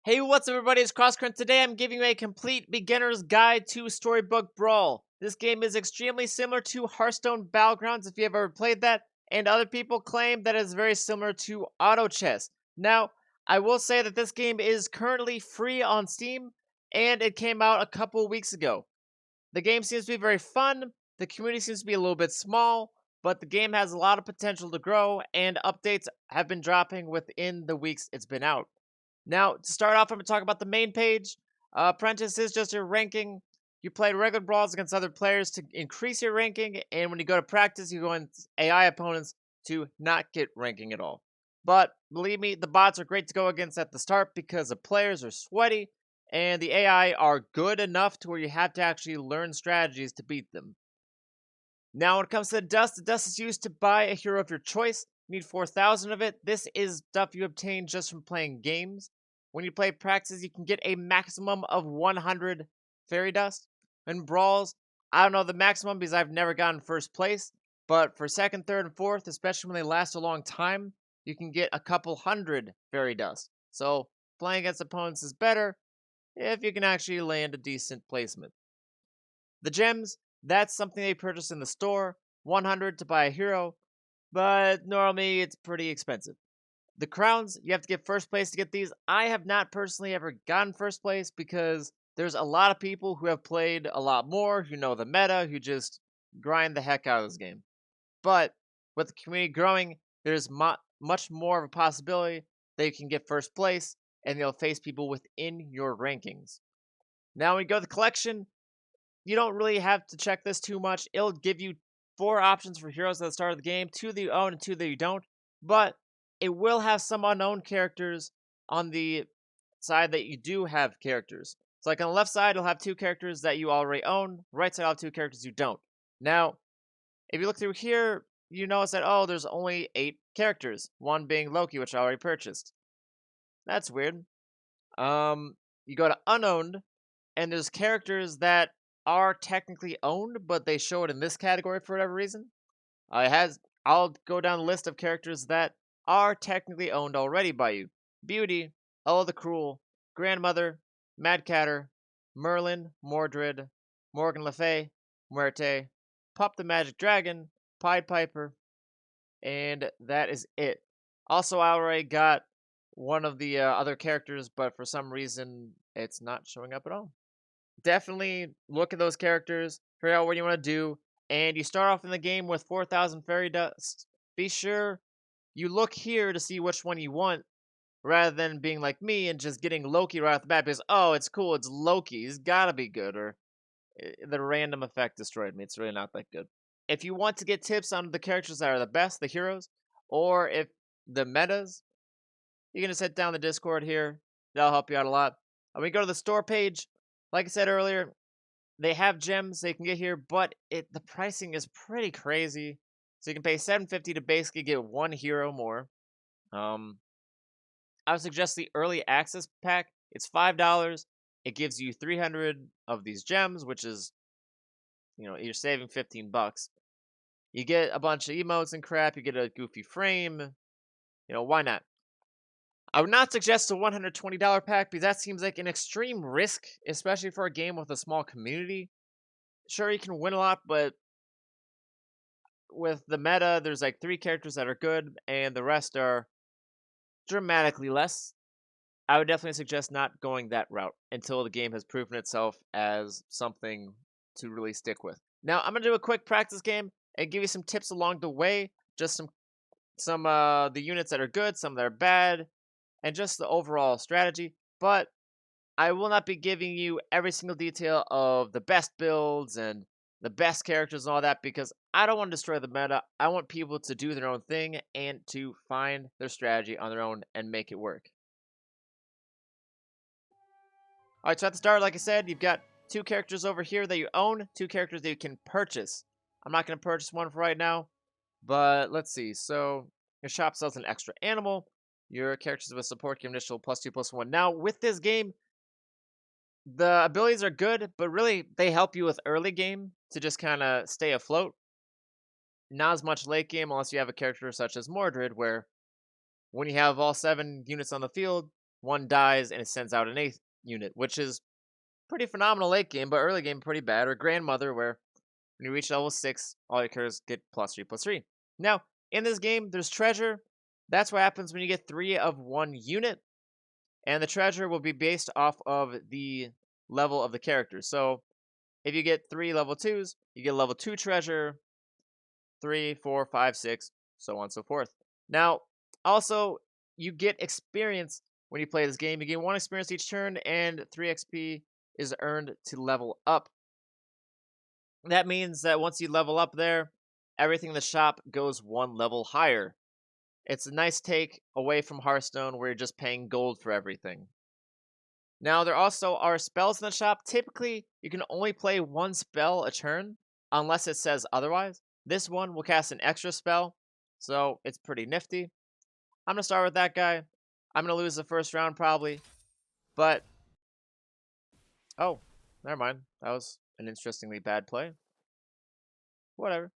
Hey, what's up, everybody? It's CrossCurrent. Today I'm giving you a complete beginner's guide to Storybook Brawl. This game is extremely similar to Hearthstone Battlegrounds if you have ever played that, and other people claim that it's very similar to Auto Chess. Now, I will say that this game is currently free on Steam, and it came out a couple weeks ago. The game seems to be very fun, the community seems to be a little bit small, but the game has a lot of potential to grow, and updates have been dropping within the weeks it's been out. Now, to start off, I'm going to talk about the main page. Apprentice is just your ranking. You play regular brawls against other players to increase your ranking, and when you go to practice, you go against AI opponents to not get ranking at all. But believe me, the bots are great to go against at the start because the players are sweaty, and the AI are good enough to where you have to actually learn strategies to beat them. Now, when it comes to the dust is used to buy a hero of your choice. You need 4,000 of it. This is stuff you obtain just from playing games. When you play practice, you can get a maximum of 100 fairy dust. In brawls, I don't know the maximum because I've never gotten first place, but for second, third, and fourth, especially when they last a long time, you can get a couple hundred fairy dust. So playing against opponents is better if you can actually land a decent placement. The gems, that's something they purchase in the store, 100 to buy a hero, but normally it's pretty expensive. The crowns, you have to get first place to get these. I have not personally ever gotten first place because there's a lot of people who have played a lot more, who know the meta, who just grind the heck out of this game. But with the community growing, there's much more of a possibility that you can get first place and you'll face people within your rankings. Now, when you go to the collection, you don't really have to check this too much. It'll give you 4 options for heroes at the start of the game, 2 that you own and 2 that you don't. But it will have some unknown characters on the side that you do have characters. So like on the left side, it'll have 2 characters that you already own. Right side, will have 2 characters you don't. Now, if you look through here, you notice that, oh, there's only 8 characters. One being Loki, which I already purchased. That's weird. You go to unowned, and there's characters that are technically owned, but they show it in this category for whatever reason. I'll go down the list of characters that are technically owned already by you. Beauty, Ella the Cruel, Grandmother, Mad Catter, Merlin, Mordred, Morgan Le Fay, Muerte, Pop the Magic Dragon, Pied Piper, and that is it. Also, I already got one of the other characters, but for some reason, it's not showing up at all. Definitely look at those characters, figure out what you want to do, and you start off in the game with 4,000 fairy dust. Be sure you look here to see which one you want, rather than being like me and just getting Loki right off the bat because, oh, it's cool, it's Loki, he's gotta be good, or the random effect destroyed me. It's really not that good. If you want to get tips on the characters that are the best, the heroes, or if the metas, you can just head down the Discord here. That'll help you out a lot. And we go to the store page. Like I said earlier, they have gems they can get here, but the pricing is pretty crazy. So you can pay $7.50 to basically get one hero more. I would suggest the early access pack. It's $5. It gives you 300 of these gems, which is, you're saving 15 bucks. You get a bunch of emotes and crap. You get a goofy frame. Why not? I would not suggest a $120 pack because that seems like an extreme risk, especially for a game with a small community. Sure, you can win a lot, but with the meta, there's like 3 characters that are good, and the rest are dramatically less. I would definitely suggest not going that route until the game has proven itself as something to really stick with. Now, I'm gonna do a quick practice game and give you some tips along the way, just some the units that are good, some that are bad, and just the overall strategy. But I will not be giving you every single detail of the best builds and the best characters and all that because I don't want to destroy the meta. I want people to do their own thing and to find their strategy on their own and make it work. Alright, so at the start, like I said, you've got 2 characters over here that you own, 2 characters that you can purchase. I'm not going to purchase one for right now, but let's see. So, your shop sells an extra animal. Your characters with support give initial +2/+1. Now, with this game, the abilities are good, but really, they help you with early game to just kind of stay afloat. Not as much late game unless you have a character such as Mordred, where when you have all 7 units on the field, one dies and it sends out an 8th unit, which is pretty phenomenal late game, but early game pretty bad. Or Grandmother, where when you reach level 6, all your characters get +3/+3. Now, in this game, there's treasure. That's what happens when you get 3 of one unit, and the treasure will be based off of the level of the character. So if you get 3 level 2s, you get level 2 treasure, 3, 4, 5, 6, so on and so forth. Now, also, you get experience when you play this game. You get 1 experience each turn, and 3 XP is earned to level up. That means that once you level up there, everything in the shop goes 1 level higher. It's a nice take away from Hearthstone where you're just paying gold for everything. Now, there also are spells in the shop. Typically, you can only play 1 spell a turn, unless it says otherwise. This one will cast an extra spell, so it's pretty nifty. I'm going to start with that guy. I'm going to lose the first round probably, but... Oh, never mind. That was an interestingly bad play. Whatever.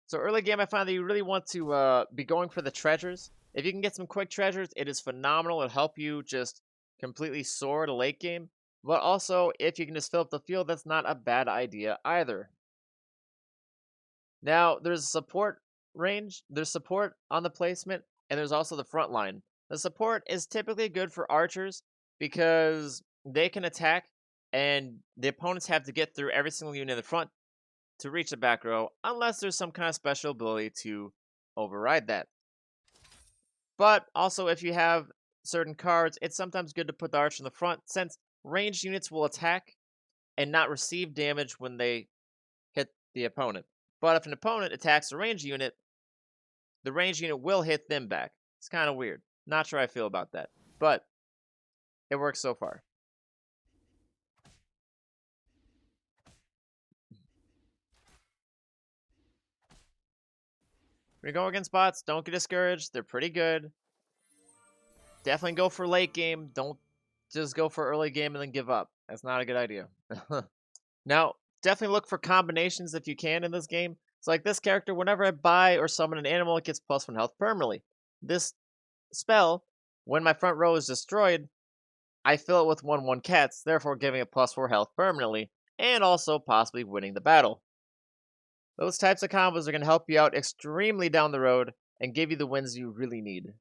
So early game, I find that you really want to be going for the treasures. If you can get some quick treasures, it is phenomenal. It'll help you just completely soar to late game. But also, if you can just fill up the field, that's not a bad idea either. Now, there's support range, there's support on the placement, and there's also the front line. The support is typically good for archers because they can attack, and the opponents have to get through every single unit in the front to reach the back row, unless there's some kind of special ability to override that. But also, if you have certain cards, it's sometimes good to put the archer in the front, since ranged units will attack and not receive damage when they hit the opponent. But if an opponent attacks a ranged unit, the ranged unit will hit them back. It's kind of weird. Not sure how I feel about that, but it works so far. When you go against bots, don't get discouraged. They're pretty good. Definitely go for late game. Don't just go for early game and then give up. That's not a good idea. Now, definitely look for combinations if you can in this game. It's like this character, whenever I buy or summon an animal, it gets +1 health permanently. This spell, when my front row is destroyed, I fill it with 1/1 cats, therefore giving it +4 health permanently, and also possibly winning the battle. Those types of combos are going to help you out extremely down the road and give you the wins you really need.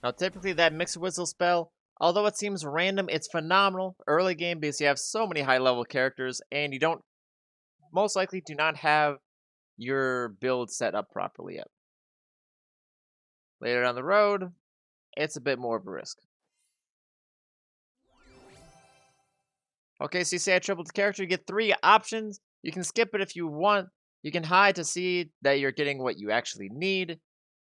Now, typically that Mixed Whistle spell, although it seems random, it's phenomenal early game because you have so many high level characters and you don't, most likely do not have your build set up properly yet. Later down the road, it's a bit more of a risk. Okay, so you say I tripled the character, you get 3 options. You can skip it if you want. You can hide to see that you're getting what you actually need.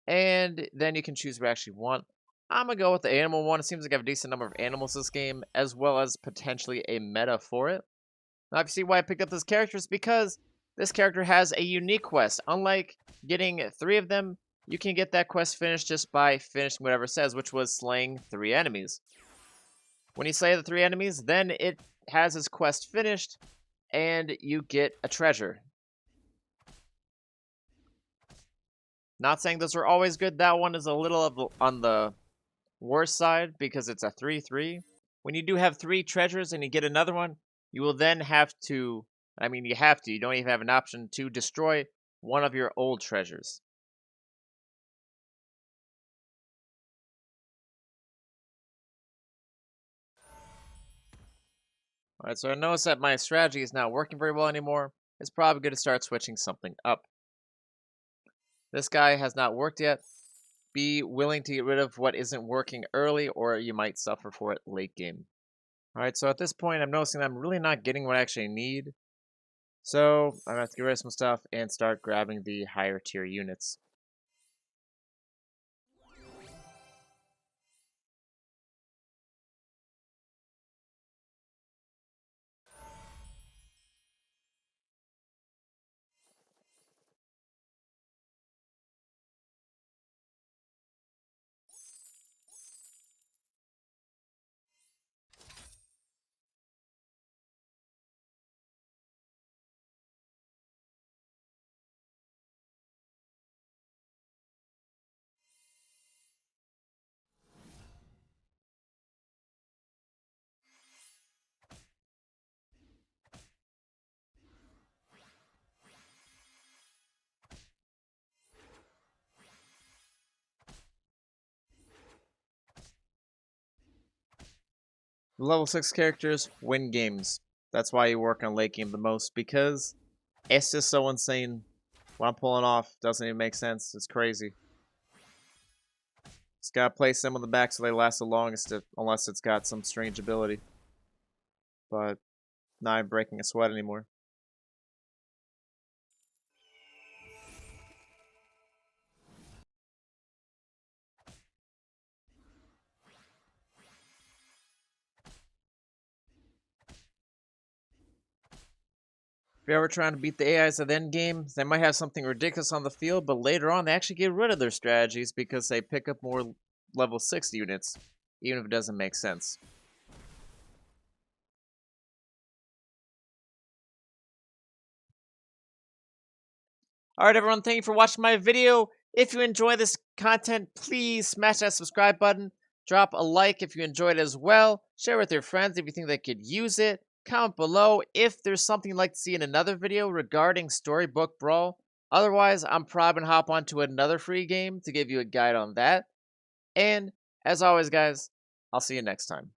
And then you can choose what you actually want. I'm going to go with the animal one. It seems like I have a decent number of animals this game, as well as potentially a meta for it. Now, if you see why I picked up this character, it's because this character has a unique quest. Unlike getting 3 of them, you can get that quest finished just by finishing whatever it says, which was slaying 3 enemies. When you slay the 3 enemies, then it has his quest finished, and you get a treasure. Not saying those are always good. That one is a little on the worse side because it's a 3/3. When you do have 3 treasures and you get another one, you will then have to, you don't even have an option to destroy one of your old treasures. Alright, so I notice that my strategy is not working very well anymore. It's probably good to start switching something up. This guy has not worked yet. Be willing to get rid of what isn't working early, or you might suffer for it late game. Alright, so at this point, I'm noticing that I'm really not getting what I actually need. So, I'm gonna have to get rid of some stuff and start grabbing the higher tier units. The level 6 characters win games. That's why you work on late game the most, because it's just so insane. What I'm pulling off doesn't even make sense. It's crazy. Just gotta place them on the back so they last the longest, unless it's got some strange ability. But not breaking a sweat anymore. If you're ever trying to beat the AIs at the end game, they might have something ridiculous on the field, but later on they actually get rid of their strategies because they pick up more level 6 units, even if it doesn't make sense. Alright everyone, thank you for watching my video. If you enjoy this content, please smash that subscribe button. Drop a like if you enjoyed it as well. Share with your friends if you think they could use it. Comment below if there's something you'd like to see in another video regarding Storybook Brawl. Otherwise, I'm probably going to hop onto another free game to give you a guide on that. And, as always guys, I'll see you next time.